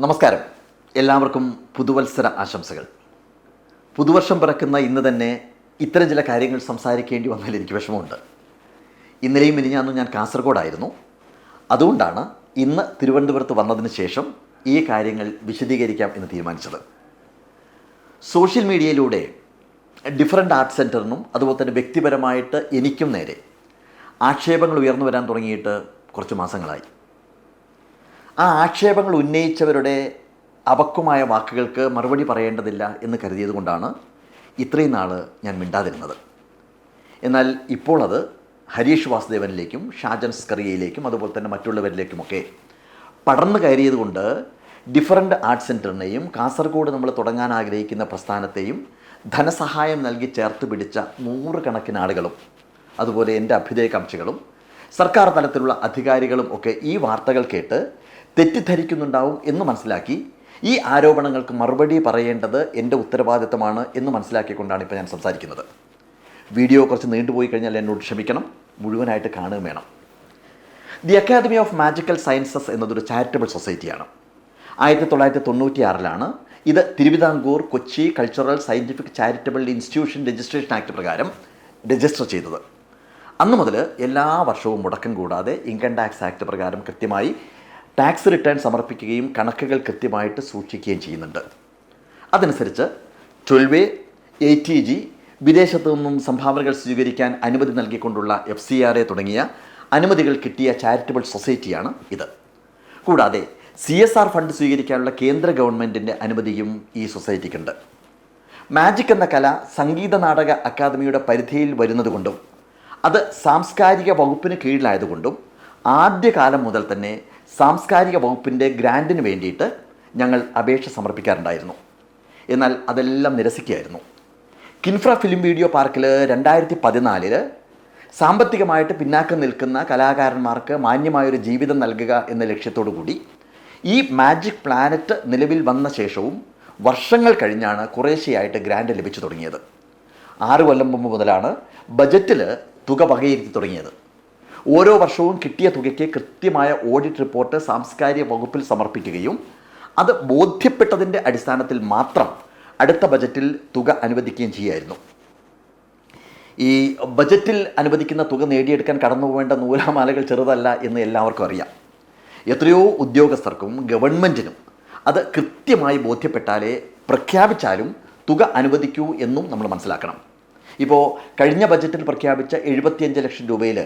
നമസ്കാരം. എല്ലാവർക്കും പുതുവത്സര ആശംസകൾ. പുതുവർഷം പിറക്കുന്ന ഇന്ന് തന്നെ ഇത്തരം ചില കാര്യങ്ങൾ സംസാരിക്കേണ്ടി വന്നതിൽ എനിക്ക് വിഷമമുണ്ട്. ഇന്നലെയും മിനിഞ്ഞാന്നും ഞാൻ കാസർഗോഡായിരുന്നു. അതുകൊണ്ടാണ് ഇന്ന് തിരുവനന്തപുരത്ത് വന്നതിന് ശേഷം ഈ കാര്യങ്ങൾ വിശദീകരിക്കാം എന്ന് തീരുമാനിച്ചത്. സോഷ്യൽ മീഡിയയിലൂടെ ഡിഫറൻറ്റ് ആർട്ട് സെൻറ്ററിനും അതുപോലെ തന്നെ വ്യക്തിപരമായിട്ട് എനിക്കും നേരെ ആക്ഷേപങ്ങൾ ഉയർന്നു വരാൻ തുടങ്ങിയിട്ട് കുറച്ച് മാസങ്ങളായി. ആ ആക്ഷേപങ്ങൾ ഉന്നയിച്ചവരുടെ അപക്വമായ വാക്കുകൾക്ക് മറുപടി പറയേണ്ടതില്ല എന്ന് കരുതിയത് കൊണ്ടാണ് ഇത്രയും നാൾ ഞാൻ മിണ്ടാതിരുന്നത്. എന്നാൽ ഇപ്പോൾ അത് ഹരീഷ് വാസുദേവനിലേക്കും ഷാജൻ സ്കറിയയിലേക്കും അതുപോലെ തന്നെ മറ്റുള്ളവരിലേക്കുമൊക്കെ പടർന്നു കയറിയത് കൊണ്ട് ഡിഫറൻറ്റ് ആർട്ട് സെൻറ്ററിനെയും കാസർഗോഡ് നമ്മൾ തുടങ്ങാൻ ആഗ്രഹിക്കുന്ന പ്രസ്ഥാനത്തെയും ധനസഹായം നൽകി ചേർത്ത് പിടിച്ച നൂറുകണക്കിന് ആളുകളും അതുപോലെ എൻ്റെ അഭ്യുദയകാംക്ഷികളും സർക്കാർ തലത്തിലുള്ള അധികാരികളും ഒക്കെ ഈ വാർത്തകൾ കേട്ട് തെറ്റിദ്ധരിക്കുന്നുണ്ടാവും എന്ന് മനസ്സിലാക്കി ഈ ആരോപണങ്ങൾക്ക് മറുപടി പറയേണ്ടത് എൻ്റെ ഉത്തരവാദിത്തമാണ് എന്ന് മനസ്സിലാക്കിക്കൊണ്ടാണ് ഇപ്പോൾ ഞാൻ സംസാരിക്കുന്നത്. വീഡിയോ കുറച്ച് നീണ്ടുപോയി കഴിഞ്ഞാൽ എന്നോട് ക്ഷമിക്കണം, മുഴുവനായിട്ട് കാണുകയും വേണം. The academy of magical sciences എന്നതൊരു ചാരിറ്റബിൾ സൊസൈറ്റിയാണ്. 1996 ഇത് Thiruvithamkoor Kochi cultural scientific charitable institution registration act പ്രകാരം രജിസ്റ്റർ ചെയ്തത്. അന്ന് മുതൽ എല്ലാ വർഷവും മുടക്കം കൂടാതെ ഇൻകം ടാക്സ് ആക്ട് പ്രകാരം കൃത്യമായി ടാക്സ് റിട്ടേൺ സമർപ്പിക്കുകയും കണക്കുകൾ കൃത്യമായിട്ട് സൂക്ഷിക്കുകയും ചെയ്യുന്നുണ്ട്. അതനുസരിച്ച് 12A, ATG, വിദേശത്തു നിന്നും സംഭാവനകൾ സ്വീകരിക്കാൻ അനുമതി നൽകിക്കൊണ്ടുള്ള FCRA തുടങ്ങിയ അനുമതികൾ കിട്ടിയ ചാരിറ്റബിൾ സൊസൈറ്റിയാണ് ഇത്. കൂടാതെ CSR ഫണ്ട് സ്വീകരിക്കാനുള്ള കേന്ദ്ര ഗവൺമെൻറ്റിൻ്റെ അനുമതിയും ഈ സൊസൈറ്റിക്കുണ്ട്. മാജിക് എന്ന കല സംഗീത നാടക അക്കാദമിയുടെ പരിധിയിൽ വരുന്നതുകൊണ്ടും അത് സാംസ്കാരിക വകുപ്പിന് കീഴിലായതുകൊണ്ടും ആദ്യകാലം മുതൽ തന്നെ സാംസ്കാരിക വകുപ്പിൻ്റെ ഗ്രാൻറ്റിന് വേണ്ടിയിട്ട് ഞങ്ങൾ അപേക്ഷ സമർപ്പിക്കാറുണ്ടായിരുന്നു. എന്നാൽ അതെല്ലാം നിരസിക്കുകയായിരുന്നു. കിൻഫ്ര ഫിലിം വീഡിയോ പാർക്കിൽ 2014 സാമ്പത്തികമായിട്ട് പിന്നാക്കം നിൽക്കുന്ന കലാകാരന്മാർക്ക് മാന്യമായൊരു ജീവിതം നൽകുക എന്ന ലക്ഷ്യത്തോടു കൂടി ഈ മാജിക് പ്ലാനറ്റ് നിലവിൽ വന്ന ശേഷവും വർഷങ്ങൾ കഴിഞ്ഞാണ് കുറേശ്ശെയായിട്ട് ഗ്രാൻറ്റ് ലഭിച്ചു തുടങ്ങിയത്. 6 കൊല്ലം മുമ്പ് മുതലാണ് ബജറ്റിൽ തുക വകയിരുത്തി തുടങ്ങിയത്. ഓരോ വർഷവും കിട്ടിയ തുകയ്ക്ക് കൃത്യമായ ഓഡിറ്റ് റിപ്പോർട്ട് സാംസ്കാരിക വകുപ്പിൽ സമർപ്പിക്കുകയും അത് ബോധ്യപ്പെട്ടതിൻ്റെ അടിസ്ഥാനത്തിൽ മാത്രം അടുത്ത ബജറ്റിൽ തുക അനുവദിക്കുകയും ചെയ്യുമായിരുന്നു. ഈ ബജറ്റിൽ അനുവദിക്കുന്ന തുക നേടിയെടുക്കാൻ കടന്നു പോകേണ്ട നൂലാമാലകൾ ചെറുതല്ല എന്ന് എല്ലാവർക്കും അറിയാം. എത്രയോ ഉദ്യോഗസ്ഥർക്കും ഗവൺമെൻറ്റിനും അത് കൃത്യമായി ബോധ്യപ്പെട്ടാലേ പ്രഖ്യാപിച്ചാലും തുക അനുവദിക്കൂ എന്നും നമ്മൾ മനസ്സിലാക്കണം. ഇപ്പോൾ കഴിഞ്ഞ ബജറ്റിൽ പ്രഖ്യാപിച്ച 75 ലക്ഷം രൂപയിൽ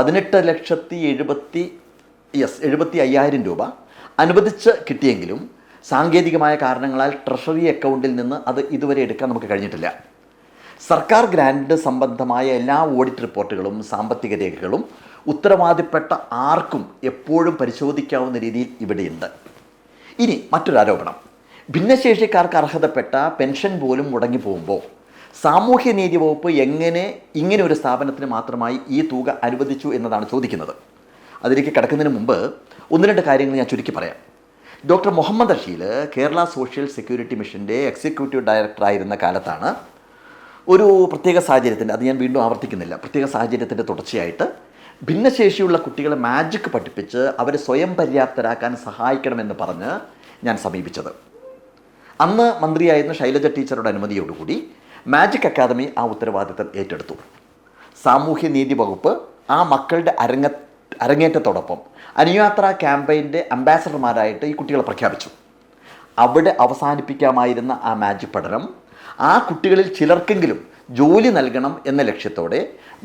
18,70,50,000 രൂപ അനുവദിച്ച് കിട്ടിയെങ്കിലും സാങ്കേതികമായ കാരണങ്ങളാൽ ട്രഷറി അക്കൗണ്ടിൽ നിന്ന് അത് ഇതുവരെ എടുക്കാൻ നമുക്ക് കഴിഞ്ഞിട്ടില്ല. സർക്കാർ ഗ്രാൻഡ് സംബന്ധമായ എല്ലാ ഓഡിറ്റ് റിപ്പോർട്ടുകളും സാമ്പത്തിക രേഖകളും ഉത്തരവാദിപ്പെട്ട ആർക്കും എപ്പോഴും പരിശോധിക്കാവുന്ന രീതിയിൽ ഇവിടെയുണ്ട്. ഇനി മറ്റൊരു ആരോപണം, ഭിന്നശേഷിക്കാർക്ക് അർഹതപ്പെട്ട പെൻഷൻ പോലും മുടങ്ങിപ്പോകുമ്പോൾ സാമൂഹ്യനീതി വകുപ്പ് എങ്ങനെ ഇങ്ങനെ ഒരു സ്ഥാപനത്തിന് മാത്രമായി ഈ തുക അനുവദിച്ചു എന്നതാണ് ചോദിക്കുന്നത്. അതിലേക്ക് കടക്കുന്നതിന് മുമ്പ് 1-2 കാര്യങ്ങൾ ഞാൻ ചുരുക്കി പറയാം. Doctor Muhammad Asheel Kerala social security മിഷൻ്റെ എക്സിക്യൂട്ടീവ് ഡയറക്ടറായിരുന്ന കാലത്താണ് ഒരു പ്രത്യേക സാഹചര്യത്തിൻ്റെ, അത് ഞാൻ വീണ്ടും ആവർത്തിക്കുന്നില്ല, പ്രത്യേക സാഹചര്യത്തിൻ്റെ തുടർച്ചയായിട്ട് ഭിന്നശേഷിയുള്ള കുട്ടികളെ മാജിക് പഠിപ്പിച്ച് അവരെ സ്വയം പര്യാപ്തരാക്കാൻ സഹായിക്കണമെന്ന് പറഞ്ഞ് ഞാൻ സമീപിച്ചത്. അന്ന് മന്ത്രിയായിരുന്ന ശൈലജ ടീച്ചറുടെ അനുമതിയോടുകൂടി മാജിക് അക്കാദമി ആ ഉത്തരവാദിത്തം ഏറ്റെടുത്തു. സാമൂഹ്യനീതി വകുപ്പ് ആ മക്കളുടെ അരങ്ങേറ്റത്തോടൊപ്പം അനുയാത്ര ക്യാമ്പയിൻ്റെ അംബാസഡർമാരായിട്ട് ഈ കുട്ടികളെ പ്രഖ്യാപിച്ചു. അവിടെ അവസാനിപ്പിക്കാമായിരുന്ന ആ മാജിക് പഠനം ആ കുട്ടികളിൽ ചിലർക്കെങ്കിലും ജോലി നൽകണം എന്ന ലക്ഷ്യത്തോടെ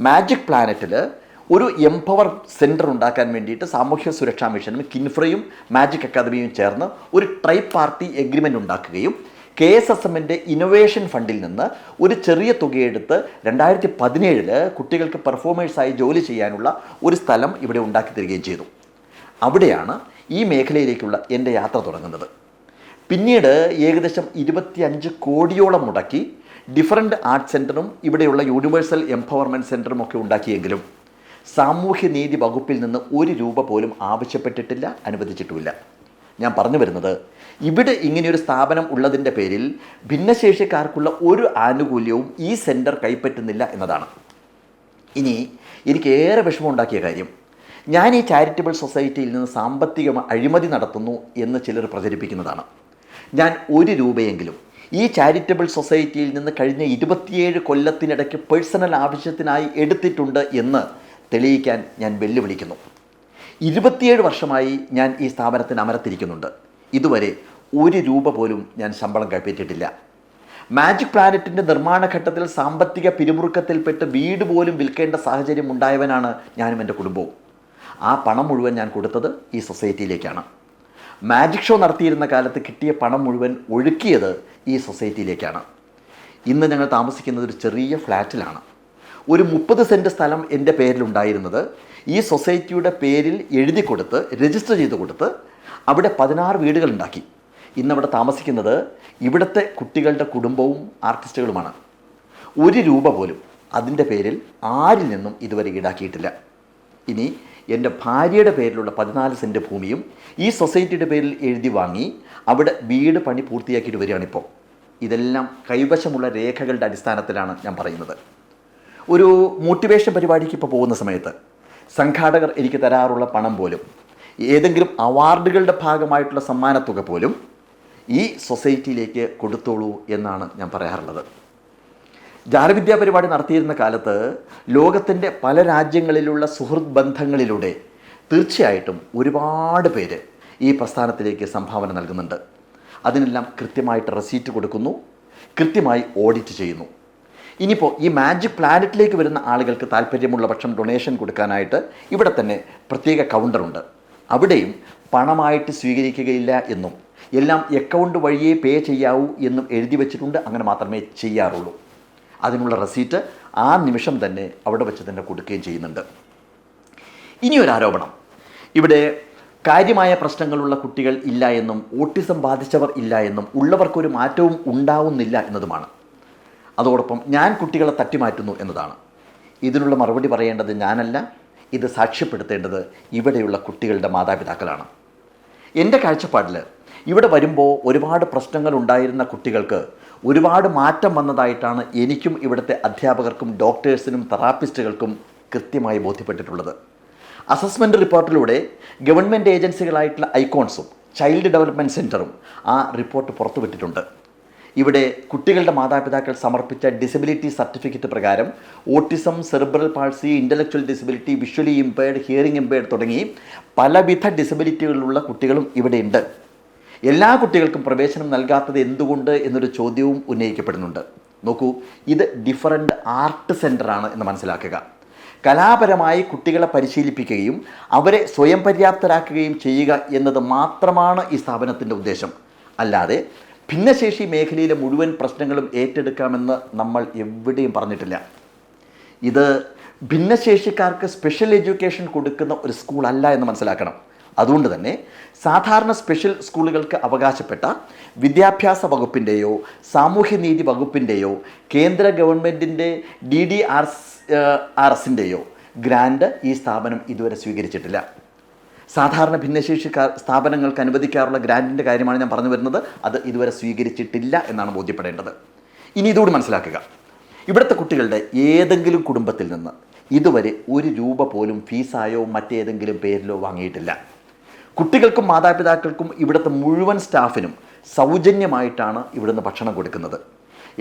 മാജിക് പ്ലാനറ്റിൽ ഒരു എംപവർ സെൻറ്റർ ഉണ്ടാക്കാൻ വേണ്ടിയിട്ട് സാമൂഹ്യ സുരക്ഷാ മിഷനും കിൻഫ്രയും മാജിക് അക്കാദമിയും ചേർന്ന് ഒരു ട്രൈ പാർട്ടി എഗ്രിമെൻ്റ് ഉണ്ടാക്കുകയും KSSMൻ്റെ ഇന്നൊവേഷൻ ഫണ്ടിൽ നിന്ന് ഒരു ചെറിയ തുകയെടുത്ത് 2017 കുട്ടികൾക്ക് പെർഫോമേഴ്സായി ജോലി ചെയ്യാനുള്ള ഒരു സ്ഥലം ഇവിടെ ഉണ്ടാക്കി തരികയും ചെയ്തു. അവിടെയാണ് ഈ മേഖലയിലേക്കുള്ള എൻ്റെ യാത്ര തുടങ്ങുന്നത്. പിന്നീട് ഏകദേശം 25 കോടിയോളം മുടക്കി ഡിഫറൻറ്റ് ആർട്ട് സെൻറ്ററും ഇവിടെയുള്ള യൂണിവേഴ്സൽ എംപവർമെൻറ്റ് സെൻറ്ററും ഒക്കെ ഉണ്ടാക്കിയെങ്കിലും സാമൂഹ്യനീതി വകുപ്പിൽ നിന്ന് 1 രൂപ പോലും ആവശ്യപ്പെട്ടിട്ടില്ല, അനുവദിച്ചിട്ടുമില്ല. ഞാൻ പറഞ്ഞു വരുന്നത്, ഇവിടെ ഇങ്ങനെയൊരു സ്ഥാപനം ഉള്ളതിൻ്റെ പേരിൽ ഭിന്നശേഷിക്കാർക്കുള്ള ഒരു ആനുകൂല്യവും ഈ സെൻറ്റർ കൈപ്പറ്റുന്നില്ല എന്നതാണ്. ഇനി എനിക്കേറെ വിഷമമുണ്ടാക്കിയ കാര്യം, ഞാൻ ഈ ചാരിറ്റബിൾ സൊസൈറ്റിയിൽ നിന്ന് സാമ്പത്തിക അഴിമതി നടത്തുന്നു എന്ന് ചിലർ പ്രചരിപ്പിക്കുന്നതാണ്. ഞാൻ 1 രൂപയെങ്കിലും ഈ ചാരിറ്റബിൾ സൊസൈറ്റിയിൽ നിന്ന് കഴിഞ്ഞ 27 കൊല്ലത്തിനിടയ്ക്ക് പേഴ്സണൽ ആവശ്യത്തിനായി എടുത്തിട്ടുണ്ട് എന്ന് തെളിയിക്കാൻ ഞാൻ വെല്ലുവിളിക്കുന്നു. 27 വർഷമായി ഞാൻ ഈ സ്ഥാപനത്തിന് അമരത്തിരിക്കുന്നുണ്ട്. ഇതുവരെ 1 രൂപ പോലും ഞാൻ ശമ്പളം കൈപ്പറ്റിയിട്ടില്ല. മാജിക് പ്ലാനറ്റിൻ്റെ നിർമ്മാണ ഘട്ടത്തിൽ സാമ്പത്തിക പിരിമുറുക്കത്തിൽപ്പെട്ട് വീട് പോലും വിൽക്കേണ്ട സാഹചര്യം ഉണ്ടായവനാണ് ഞാനും എൻ്റെ കുടുംബവും. ആ പണം മുഴുവൻ ഞാൻ കൊടുത്തത് ഈ സൊസൈറ്റിയിലേക്കാണ്. മാജിക് ഷോ നടത്തിയിരുന്ന കാലത്ത് കിട്ടിയ പണം മുഴുവൻ ഒഴുക്കിയത് ഈ സൊസൈറ്റിയിലേക്കാണ്. ഇന്ന് ഞങ്ങൾ താമസിക്കുന്നത് ഒരു ചെറിയ ഫ്ലാറ്റിലാണ്. ഒരു 30 സെൻറ്റ് സ്ഥലം എൻ്റെ പേരിലുണ്ടായിരുന്നത് ഈ സൊസൈറ്റിയുടെ പേരിൽ എഴുതി കൊടുത്ത് രജിസ്റ്റർ ചെയ്ത് കൊടുത്ത് അവിടെ 16 വീടുകളുണ്ടാക്കി. ഇന്നവിടെ താമസിക്കുന്നത് ഇവിടുത്തെ കുട്ടികളുടെ കുടുംബവും ആർട്ടിസ്റ്റുകളുമാണ്. 1 രൂപ പോലും അതിൻ്റെ പേരിൽ ആരിൽ നിന്നും ഇതുവരെ ഈടാക്കിയിട്ടില്ല. ഇനി എൻ്റെ ഭാര്യയുടെ പേരിലുള്ള 14 സെൻറ്റ് ഭൂമിയും ഈ സൊസൈറ്റിയുടെ പേരിൽ എഴുതി വാങ്ങി അവിടെ വീട് പണി പൂർത്തിയാക്കിയിട്ട് വരികയാണിപ്പോൾ. ഇതെല്ലാം കൈവശമുള്ള രേഖകളുടെ അടിസ്ഥാനത്തിലാണ് ഞാൻ പറയുന്നത്. ഒരു മോട്ടിവേഷൻ പരിപാടിക്ക് ഇപ്പോൾ പോകുന്ന സമയത്ത് സംഘാടകർ എനിക്ക് തരാറുള്ള പണം പോലും, ഏതെങ്കിലും അവാർഡുകളുടെ ഭാഗമായിട്ടുള്ള സമ്മാനത്തുക പോലും ഈ സൊസൈറ്റിയിലേക്ക് കൊടുത്തോളൂ എന്നാണ് ഞാൻ പറയാറുള്ളത്. ജാലവിദ്യാ പരിപാടി നടത്തിയിരുന്ന കാലത്ത് ലോകത്തിൻ്റെ പല രാജ്യങ്ങളിലുള്ള സുഹൃത്ത് ബന്ധങ്ങളിലൂടെ തീർച്ചയായിട്ടും ഒരുപാട് പേര് ഈ പ്രസ്ഥാനത്തിലേക്ക് സംഭാവന നൽകുന്നുണ്ട്. അതിനെല്ലാം കൃത്യമായിട്ട് റെസീറ്റ് കൊടുക്കുന്നു, കൃത്യമായി ഓഡിറ്റ് ചെയ്യുന്നു. ഇനിയിപ്പോൾ ഈ മാജിക് പ്ലാനറ്റിലേക്ക് വരുന്ന ആളുകൾക്ക് താല്പര്യമുള്ള പക്ഷം ഡൊണേഷൻ കൊടുക്കാനായിട്ട് ഇവിടെ തന്നെ പ്രത്യേക കൗണ്ടറുണ്ട്. അവിടെയും പണമായിട്ട് സ്വീകരിക്കുകയില്ല എന്നും എല്ലാം അക്കൗണ്ട് വഴിയേ പേ ചെയ്യാവൂ എന്നും എഴുതി വച്ചിട്ടുണ്ട്. അങ്ങനെ മാത്രമേ ചെയ്യാറുള്ളൂ. അതിനുള്ള റെസീറ്റ് ആ നിമിഷം തന്നെ അവിടെ വെച്ച് തന്നെ കൊടുക്കുകയും ചെയ്യുന്നുണ്ട്. ഇനിയൊരു ആരോപണം, ഇവിടെ കാര്യമായ പ്രശ്നങ്ങളുള്ള കുട്ടികൾ ഇല്ല എന്നും ഓട്ടിസം ബാധിച്ചവർ ഇല്ല എന്നും ഉള്ളവർക്കൊരു മാറ്റവും ഉണ്ടാവുന്നില്ല എന്നതുമാണ്. അതോടൊപ്പം ഞാൻ കുട്ടികളെ തട്ടിമാറ്റുന്നു എന്നതാണ്. ഇതിനുള്ള മറുപടി പറയേണ്ടത് ഞാനല്ല, ഇത് സാക്ഷ്യപ്പെടുത്തേണ്ടത് ഇവിടെയുള്ള കുട്ടികളുടെ മാതാപിതാക്കളാണ്. എൻ്റെ കാഴ്ചപ്പാടിൽ ഇവിടെ വരുമ്പോൾ ഒരുപാട് പ്രശ്നങ്ങൾ ഉണ്ടായിരുന്ന കുട്ടികൾക്ക് ഒരുപാട് മാറ്റം വന്നതായിട്ടാണ് എനിക്കും ഇവിടുത്തെ അധ്യാപകർക്കും ഡോക്ടേഴ്സിനും തെറാപ്പിസ്റ്റുകൾക്കും കൃത്യമായി ബോധ്യപ്പെട്ടിട്ടുള്ളത്. അസസ്മെൻറ്റ് റിപ്പോർട്ടിലൂടെ ഗവൺമെൻറ് ഏജൻസികളായിട്ടുള്ള ഐക്കോൺസും ചൈൽഡ് ഡെവലപ്മെൻറ്റ് സെൻറ്ററും ആ റിപ്പോർട്ട് പുറത്തുവിട്ടിട്ടുണ്ട്. ഇവിടെ കുട്ടികളുടെ മാതാപിതാക്കൾ സമർപ്പിച്ച ഡിസബിലിറ്റി സർട്ടിഫിക്കറ്റ് പ്രകാരം autism, cerebral palsy, intellectual disability, visually impaired, hearing impaired തുടങ്ങി പലവിധ ഡിസബിലിറ്റികളുള്ള കുട്ടികളും ഇവിടെയുണ്ട്. എല്ലാ കുട്ടികൾക്കും പ്രവേശനം നൽകാത്തത് എന്തുകൊണ്ട് എന്നൊരു ചോദ്യവും ഉന്നയിക്കപ്പെടുന്നുണ്ട്. നോക്കൂ, ഇത് ഡിഫറൻറ്റ് ആർട്ട് സെൻ്ററാണ് എന്ന് മനസ്സിലാക്കുക. കലാപരമായി കുട്ടികളെ പരിശീലിപ്പിക്കുകയും അവരെ സ്വയം പര്യാപ്തരാക്കുകയും ചെയ്യുക എന്നത് മാത്രമാണ് ഈ സ്ഥാപനത്തിൻ്റെ ഉദ്ദേശം. അല്ലാതെ ഭിന്നശേഷി മേഖലയിലെ മുഴുവൻ പ്രശ്നങ്ങളും ഏറ്റെടുക്കാമെന്ന് നമ്മൾ എവിടെയും പറഞ്ഞിട്ടില്ല. ഇത് ഭിന്നശേഷിക്കാർക്ക് സ്പെഷ്യൽ എഡ്യൂക്കേഷൻ കൊടുക്കുന്ന ഒരു സ്കൂളല്ല എന്ന് മനസ്സിലാക്കണം. അതുകൊണ്ട് തന്നെ സാധാരണ സ്പെഷ്യൽ സ്കൂളുകൾക്ക് അവകാശപ്പെട്ട വിദ്യാഭ്യാസ വകുപ്പിൻ്റെയോ സാമൂഹ്യനീതി വകുപ്പിൻ്റെയോ കേന്ദ്ര ഗവൺമെൻറ്റിൻ്റെ DDRSൻ്റെയോ ഗ്രാൻഡ് ഈ സ്ഥാപനം ഇതുവരെ സ്വീകരിച്ചിട്ടില്ല. സാധാരണ ഭിന്നശേഷിക്കാർ സ്ഥാപനങ്ങൾക്ക് അനുവദിക്കാറുള്ള ഗ്രാൻറ്റിൻ്റെ കാര്യമാണ് ഞാൻ പറഞ്ഞു വരുന്നത്. അത് ഇതുവരെ സ്വീകരിച്ചിട്ടില്ല എന്നാണ് ബോധ്യപ്പെടേണ്ടത്. ഇനി ഇതുകൂടി മനസ്സിലാക്കുക, ഇവിടുത്തെ കുട്ടികളുടെ ഏതെങ്കിലും കുടുംബത്തിൽ നിന്ന് ഇതുവരെ 1 രൂപ പോലും ഫീസായോ മറ്റേതെങ്കിലും പേരിലോ വാങ്ങിയിട്ടില്ല. കുട്ടികൾക്കും മാതാപിതാക്കൾക്കും ഇവിടുത്തെ മുഴുവൻ സ്റ്റാഫിനും സൗജന്യമായിട്ടാണ് ഇവിടുന്ന് ഭക്ഷണം കൊടുക്കുന്നത്.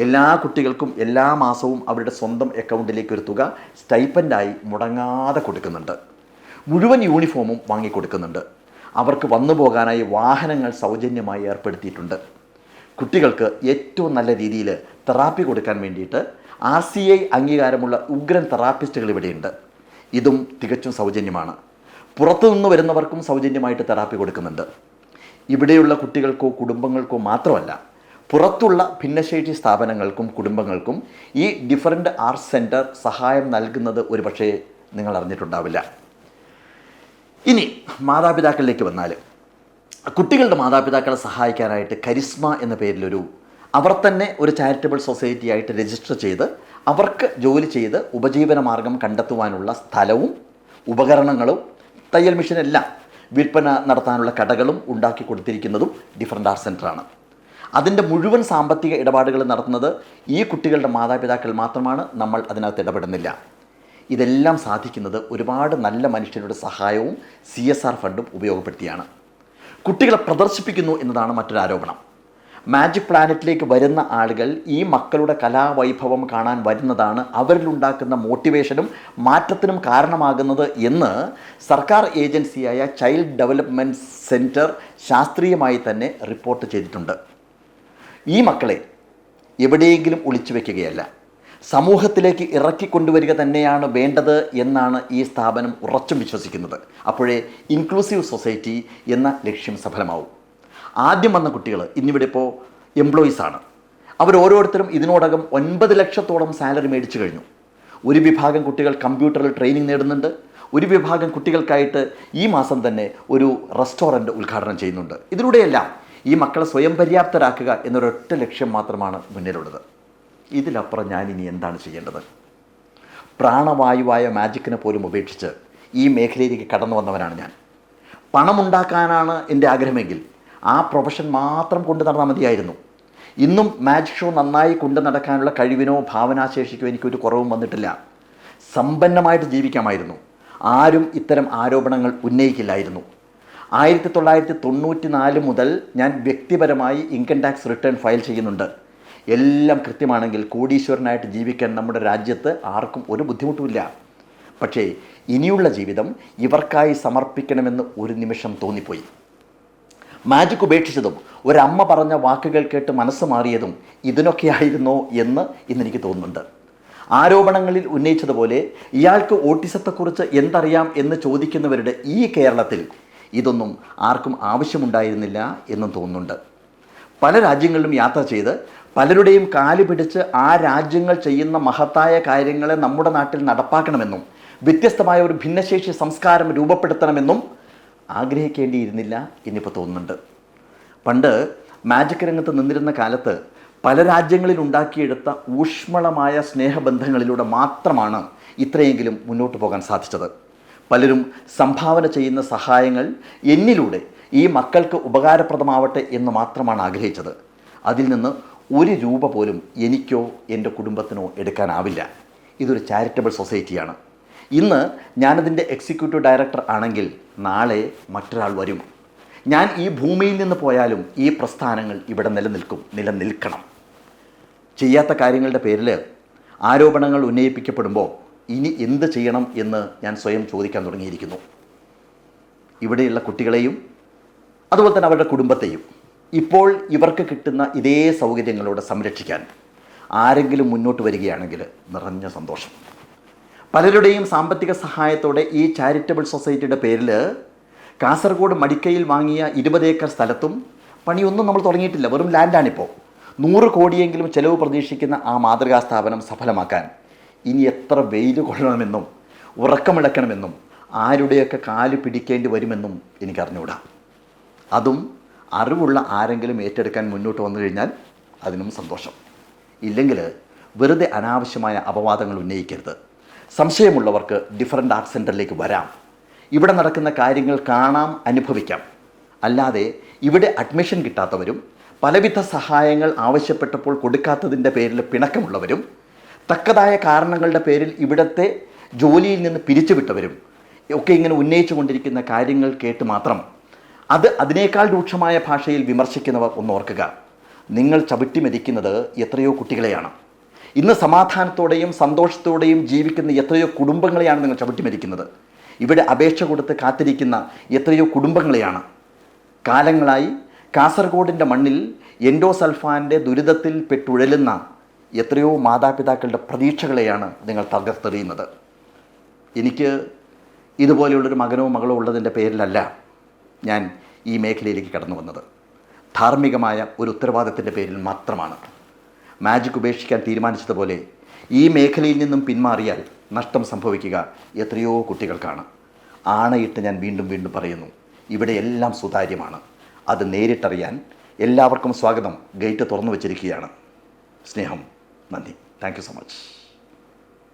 എല്ലാ കുട്ടികൾക്കും എല്ലാ മാസവും അവരുടെ സ്വന്തം അക്കൗണ്ടിലേക്ക് ഒരു തുക സ്റ്റൈപ്പൻഡായി മുടങ്ങാതെ കൊടുക്കുന്നുണ്ട്. മുഴുവൻ യൂണിഫോമും വാങ്ങിക്കൊടുക്കുന്നുണ്ട്. അവർക്ക് വന്നു പോകാനായി വാഹനങ്ങൾ സൗജന്യമായി ഏർപ്പെടുത്തിയിട്ടുണ്ട്. കുട്ടികൾക്ക് ഏറ്റവും നല്ല രീതിയിൽ തെറാപ്പി കൊടുക്കാൻ വേണ്ടിയിട്ട് RCI അംഗീകാരമുള്ള ഉഗ്രൻ തെറാപ്പിസ്റ്റുകൾ ഇവിടെയുണ്ട്. ഇതും തികച്ചും സൗജന്യമാണ്. പുറത്തുനിന്ന് വരുന്നവർക്കും സൗജന്യമായിട്ട് തെറാപ്പി കൊടുക്കുന്നുണ്ട്. ഇവിടെയുള്ള കുട്ടികൾക്കോ കുടുംബങ്ങൾക്കോ മാത്രമല്ല, പുറത്തുള്ള ഭിന്നശേഷി സ്ഥാപനങ്ങൾക്കും കുടുംബങ്ങൾക്കും ഈ ഡിഫറൻറ്റ് ആർട്സ് സെൻറ്റർ സഹായം നൽകുന്നത് ഒരു പക്ഷേ നിങ്ങൾ അറിഞ്ഞിട്ടുണ്ടാവില്ല. ഇനി മാതാപിതാക്കളിലേക്ക് വന്നാൽ, കുട്ടികളുടെ മാതാപിതാക്കളെ സഹായിക്കാനായിട്ട് കരിസ്മ എന്ന പേരിലൊരു അവർ തന്നെ ഒരു ചാരിറ്റബിൾ സൊസൈറ്റി ആയിട്ട് രജിസ്റ്റർ ചെയ്ത് അവർക്ക് ജോലി ചെയ്ത് ഉപജീവന മാർഗം കണ്ടെത്തുവാനുള്ള സ്ഥലവും ഉപകരണങ്ങളും തയ്യൽ മെഷീനെല്ലാം വിൽപ്പന നടത്താനുള്ള കടകളും ഉണ്ടാക്കി കൊടുത്തിരിക്കുന്നതും ഡിഫറൻറ്റ് ആർട്സ് സെൻ്ററാണ്. അതിൻ്റെ മുഴുവൻ സാമ്പത്തിക ഇടപാടുകൾ നടത്തുന്നത് ഈ കുട്ടികളുടെ മാതാപിതാക്കൾ മാത്രമാണ്. നമ്മൾ അതിനകത്ത് ഇടപെടുന്നില്ല. ഇതെല്ലാം സാധിക്കുന്നത് ഒരുപാട് നല്ല മനുഷ്യരുടെ സഹായവും CSR ഫണ്ടും ഉപയോഗപ്പെടുത്തിയാണ്. കുട്ടികളെ പ്രദർശിപ്പിക്കുന്നു എന്നതാണ് മറ്റൊരു ആരോപണം. മാജിക് പ്ലാനറ്റിലേക്ക് വരുന്ന ആളുകൾ ഈ മക്കളുടെ കലാവൈഭവം കാണാൻ വരുന്നതാണ് അവരിലുണ്ടാക്കുന്ന മോട്ടിവേഷനും മാറ്റത്തിനും കാരണമാകുന്നത് എന്ന് സർക്കാർ ഏജൻസിയായ ചൈൽഡ് ഡെവലപ്മെൻറ്റ് സെൻറ്റർ ശാസ്ത്രീയമായി തന്നെ റിപ്പോർട്ട് ചെയ്തിട്ടുണ്ട്. ഈ മക്കളെ എവിടെയെങ്കിലും ഒളിച്ചു വയ്ക്കുകയല്ല, സമൂഹത്തിലേക്ക് ഇറക്കിക്കൊണ്ടുവരിക തന്നെയാണ് വേണ്ടത് എന്നാണ് ഈ സ്ഥാപനം ഉറച്ചും വിശ്വസിക്കുന്നത്. അപ്പോഴേ ഇൻക്ലൂസീവ് സൊസൈറ്റി എന്ന ലക്ഷ്യം സഫലമാവും. ആദ്യം വന്ന കുട്ടികൾ ഇന്നിവിടെ ഇപ്പോൾ എംപ്ലോയീസാണ്. അവരോരോരുത്തരും ഇതിനോടകം 9 ലക്ഷത്തോളം സാലറി മേടിച്ചു കഴിഞ്ഞു. ഒരു വിഭാഗം കുട്ടികൾ കമ്പ്യൂട്ടറിൽ ട്രെയിനിങ് നേടുന്നുണ്ട്. ഒരു വിഭാഗം കുട്ടികൾക്കായിട്ട് ഈ മാസം തന്നെ ഒരു റെസ്റ്റോറൻറ്റ് ഉദ്ഘാടനം ചെയ്യുന്നുണ്ട്. ഇതിലൂടെയെല്ലാം ഈ മക്കളെ സ്വയം പര്യാപ്തരാക്കുക എന്നൊരൊറ്റ ലക്ഷ്യം മാത്രമാണ് മുന്നിലുള്ളത്. ഇതിലപ്പുറം ഞാനിനി എന്താണ് ചെയ്യേണ്ടത്? പ്രാണവായുവായ മാജിക്കിനെ പോലും ഉപേക്ഷിച്ച് ഈ മേഖലയിലേക്ക് കടന്നു വന്നവനാണ് ഞാൻ. പണമുണ്ടാക്കാനാണ് എൻ്റെ ആഗ്രഹമെങ്കിൽ ആ പ്രൊഫഷൻ മാത്രം കൊണ്ടു നടന്നാൽ മതിയായിരുന്നു. ഇന്നും മാജിക് ഷോ നന്നായി കൊണ്ടു നടക്കാനുള്ള കഴിവിനോ ഭാവനാശേഷിക്കോ എനിക്കൊരു കുറവും വന്നിട്ടില്ല. സമ്പന്നമായിട്ട് ജീവിക്കാമായിരുന്നു. ആരും ഇത്തരം ആരോപണങ്ങൾ ഉന്നയിക്കില്ലായിരുന്നു. 1994 മുതൽ ഞാൻ വ്യക്തിപരമായി ഇൻകം ടാക്സ് റിട്ടേൺ ഫയൽ ചെയ്യുന്നുണ്ട്. എല്ലാം കൃത്യമാണെങ്കിൽ കോടീശ്വരനായിട്ട് ജീവിക്കാൻ നമ്മുടെ രാജ്യത്ത് ആർക്കും ഒരു ബുദ്ധിമുട്ടുമില്ല. പക്ഷേ ഇനിയുള്ള ജീവിതം ഇവർക്കായി സമർപ്പിക്കണമെന്ന് ഒരു നിമിഷം തോന്നിപ്പോയി. മാജിക് ഉപേക്ഷിച്ചതും ഒരമ്മ പറഞ്ഞ വാക്കുകൾ കേട്ട് മനസ്സ് മാറിയതും ഇതിനൊക്കെയായിരുന്നോ എന്ന് ഇന്നെനിക്ക് തോന്നുന്നുണ്ട്. ആരോപണങ്ങളിൽ ഉന്നയിച്ചതുപോലെ ഇയാൾക്ക് ഓട്ടിസത്തെക്കുറിച്ച് എന്തറിയാം എന്ന് ചോദിക്കുന്നവരുടെ ഈ കേരളത്തിൽ ഇതൊന്നും ആർക്കും ആവശ്യമുണ്ടായിരുന്നില്ല എന്നും തോന്നുന്നുണ്ട്. പല രാജ്യങ്ങളിലും യാത്ര ചെയ്ത് പലരുടെയും കാല് പിടിച്ച് ആ രാജ്യങ്ങൾ ചെയ്യുന്ന മഹത്തായ കാര്യങ്ങളെ നമ്മുടെ നാട്ടിൽ നടപ്പാക്കണമെന്നും വ്യത്യസ്തമായ ഒരു ഭിന്നശേഷി സംസ്കാരം രൂപപ്പെടുത്തണമെന്നും ആഗ്രഹിക്കേണ്ടിയിരുന്നില്ല എന്നിപ്പോൾ തോന്നുന്നുണ്ട്. പണ്ട് മാജിക് രംഗത്ത് നിന്നിരുന്ന കാലത്ത് പല രാജ്യങ്ങളിൽ ഉണ്ടാക്കിയെടുത്ത ഊഷ്മളമായ സ്നേഹബന്ധങ്ങളിലൂടെ മാത്രമാണ് ഇത്രയെങ്കിലും മുന്നോട്ട് പോകാൻ സാധിച്ചത്. പലരും സംഭാവന ചെയ്യുന്ന സഹായങ്ങൾ എന്നിലൂടെ ഈ മക്കൾക്ക് ഉപകാരപ്രദമാവട്ടെ എന്ന് മാത്രമാണ് ആഗ്രഹിച്ചത്. അതിൽ നിന്ന് ഒരു രൂപ പോലും എനിക്കോ എൻ്റെ കുടുംബത്തിനോ എടുക്കാനാവില്ല. ഇതൊരു ചാരിറ്റബിൾ സൊസൈറ്റിയാണ്. ഇന്ന് ഞാനതിൻ്റെ എക്സിക്യൂട്ടീവ് ഡയറക്ടർ ആണെങ്കിൽ നാളെ മറ്റൊരാൾ വരും. ഞാൻ ഈ ഭൂമിയിൽ നിന്ന് പോയാലും ഈ പ്രസ്ഥാനങ്ങൾ ഇവിടെ നിലനിൽക്കണം. ചെയ്യാത്ത കാര്യങ്ങളുടെ പേരിൽ ആരോപണങ്ങൾ ഉന്നയിപ്പിക്കപ്പെടുമ്പോൾ ഇനി എന്ത് ചെയ്യണം എന്ന് ഞാൻ സ്വയം ചോദിക്കാൻ തുടങ്ങിയിരിക്കുന്നു. ഇവിടെയുള്ള കുട്ടികളെയും അതുപോലെ തന്നെ അവരുടെ കുടുംബത്തെയും ഇപ്പോൾ ഇവർക്ക് കിട്ടുന്ന ഇതേ സൗകര്യങ്ങളോടെ സംരക്ഷിക്കാൻ ആരെങ്കിലും മുന്നോട്ട് വരികയാണെങ്കിൽ നിറഞ്ഞ സന്തോഷം. പലരുടെയും സാമ്പത്തിക സഹായത്തോടെ ഈ ചാരിറ്റബിൾ സൊസൈറ്റിയുടെ പേരിൽ കാസർഗോഡ് മടിക്കയിൽ വാങ്ങിയ 20 ഏക്കർ സ്ഥലത്തും പണിയൊന്നും നമ്മൾ തുടങ്ങിയിട്ടില്ല. വെറും ലാൻഡാണിപ്പോൾ. 100 കോടിയെങ്കിലും ചെലവ് പ്രതീക്ഷിക്കുന്ന ആ മാതൃകാ സ്ഥാപനം സഫലമാക്കാൻ ഇനി എത്ര വെയിൽ കൊള്ളണമെന്നും ഉറക്കമിളക്കണമെന്നും ആരുടെയൊക്കെ കാല് പിടിക്കേണ്ടി വരുമെന്നും എനിക്കറിഞ്ഞുകൂടാ. അതും അറിവുള്ള ആരെങ്കിലും ഏറ്റെടുക്കാൻ മുന്നോട്ട് വന്നു കഴിഞ്ഞാൽ അതിനും സന്തോഷം. ഇല്ലെങ്കിൽ വെറുതെ അനാവശ്യമായ അപവാദങ്ങൾ ഉന്നയിക്കരുത്. സംശയമുള്ളവർക്ക് ഡിഫറൻറ്റ് ആർട്സ് സെൻറ്ററിലേക്ക് വരാം. ഇവിടെ നടക്കുന്ന കാര്യങ്ങൾ കാണാം, അനുഭവിക്കാം. അല്ലാതെ ഇവിടെ അഡ്മിഷൻ കിട്ടാത്തവരും പലവിധ സഹായങ്ങൾ ആവശ്യപ്പെട്ടപ്പോൾ കൊടുക്കാത്തതിൻ്റെ പേരിൽ പിണക്കമുള്ളവരും തക്കതായ കാരണങ്ങളുടെ പേരിൽ ഇവിടുത്തെ ജോലിയിൽ നിന്ന് പിരിച്ചുവിട്ടവരും ഒക്കെ ഇങ്ങനെ ഉന്നയിച്ചു കൊണ്ടിരിക്കുന്ന കാര്യങ്ങൾ കേട്ട് മാത്രം അതിനേക്കാൾ രൂക്ഷമായ ഭാഷയിൽ വിമർശിക്കുന്നവർ ഒന്ന് ഓർക്കുക. നിങ്ങൾ ചവിട്ടി മെതിക്കുന്നത് എത്രയോ കുട്ടികളെയാണ്. ഇന്ന് സമാധാനത്തോടെയും സന്തോഷത്തോടെയും ജീവിക്കുന്ന എത്രയോ കുടുംബങ്ങളെയാണ് നിങ്ങൾ ചവിട്ടി മെതിക്കുന്നത്. ഇവിടെ അപേക്ഷ കൊടുത്ത് കാത്തിരിക്കുന്ന എത്രയോ കുടുംബങ്ങളെയാണ്. കാലങ്ങളായി കാസർഗോഡിൻ്റെ മണ്ണിൽ എൻഡോസൾഫാൻ്റെ ദുരിതത്തിൽ പെട്ടുഴലുന്ന എത്രയോ മാതാപിതാക്കളുടെ പ്രതീക്ഷകളെയാണ് നിങ്ങൾ തകർത്തെറിയുന്നത്. എനിക്ക് ഇതുപോലെയുള്ളൊരു മകനോ മകളോ ഉള്ളതിൻ്റെ പേരിലല്ല ഞാൻ ഈ മേഖലയിലേക്ക് കടന്നു വന്നത്. ധാർമ്മികമായ ഒരു ഉത്തരവാദിത്തത്തിൻ്റെ പേരിൽ മാത്രമാണ്. മാജിക് ഉപേക്ഷിക്കാൻ തീരുമാനിച്ചതുപോലെ ഈ മേഖലയിൽ നിന്നും പിന്മാറിയാൽ നഷ്ടം സംഭവിക്കുക എത്രയോ കുട്ടികൾക്കാണ്. ആണയിട്ട് ഞാൻ വീണ്ടും വീണ്ടും പറയുന്നു, ഇവിടെ എല്ലാം സുതാര്യമാണ്. അത് നേരിട്ടറിയാൻ എല്ലാവർക്കും സ്വാഗതം. ഗേറ്റ് തുറന്നു വച്ചിരിക്കുകയാണ്. സ്നേഹം, നന്ദി. Thank you so much.